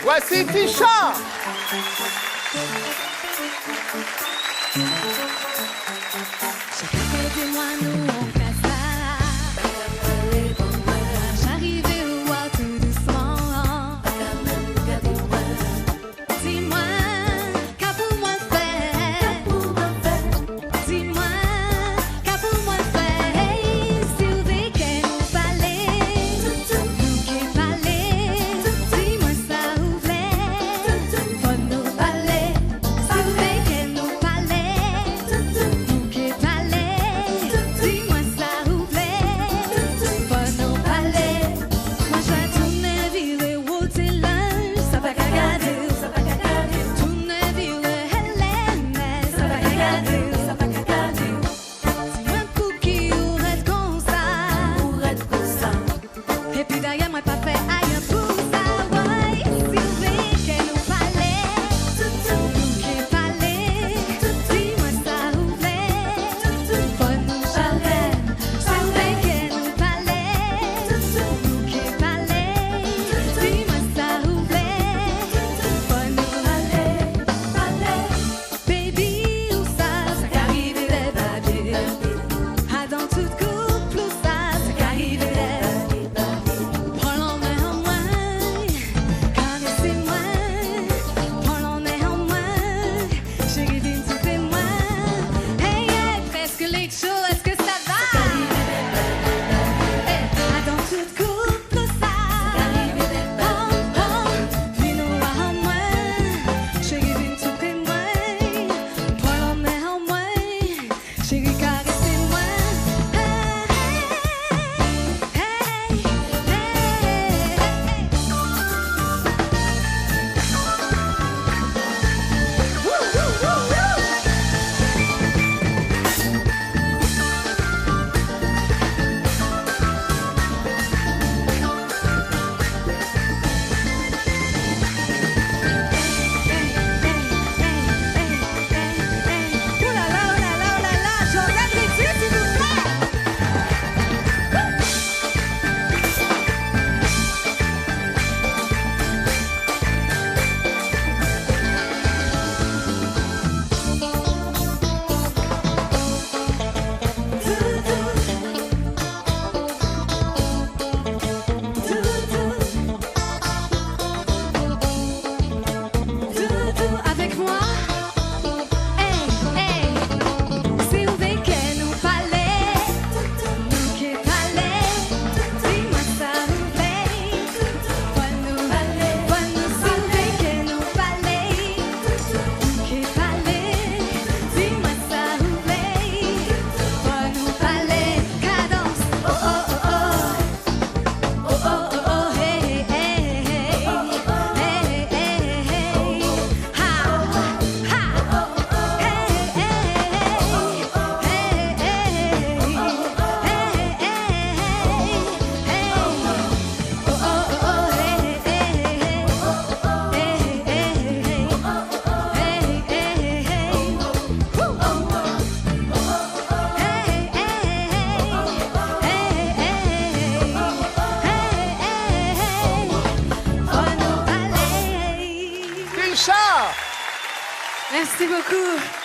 Voici Tisha. Regardez-moi, nous on fait ça. J'arrivais au voir tout doucement. Dis-moi, qu'a pour moi faire? Dis-moi, qu'a pour moi faire? Si vous voulez qu'elle nous parle, nous qui parle, dis-moi ça vous plaît. Faut nous parler. Si vous voulez qu'elle nous parle, nous qui parle, dis-moi ça vous plaît. Faut nous parler. Moi je vais tourner, virer, ôter l'âge, ça va qu'à garder. Tourner, virer, Hélène, ça va qu'à garder. Dis-moi cookie ou reste comme ça. Et puis derrière moi pas fait aïe pour ça. Ouais, si vous voulez qu'elle nous parle, nous qui parle, dis-moi ça vous plaît. Faut nous parler. Si vous voulez qu'elle nous parle, nous qui parle, dis-moi ça vous plaît. Faut nous parler. Baby, où ça qu'arrive les babies. Ah, dans toute coupe, plus ça qu'arrive les prends-l'en en moi, caressez-moi, prends-l'en en moi, chérie, viens tout et moi. Hey, hey, presque les choses, est-ce que ça va? Hey, ah, dans toute coupe, plus ça viens-nous en moi, chérie, viens tout et moi, prends-l'en en moi, chérie, caressez-moi. Jordan Réduit, s'il vous plaît. Avec moi, hey, hey, si vous voulez qu'elle nous parle, nous qui parle, dis-moi ça vous plaît. Faut nous parler, si vous voulez qu'elle nous parle, nous qui parle, dis-moi ça vous plaît. Faut nous parler, cadence, oh oh oh oh, oh oh oh oh, hey hey hey, hey hey hey, ha ha, hey hey hey, oh oh oh, hey Tisha. merci beaucoup.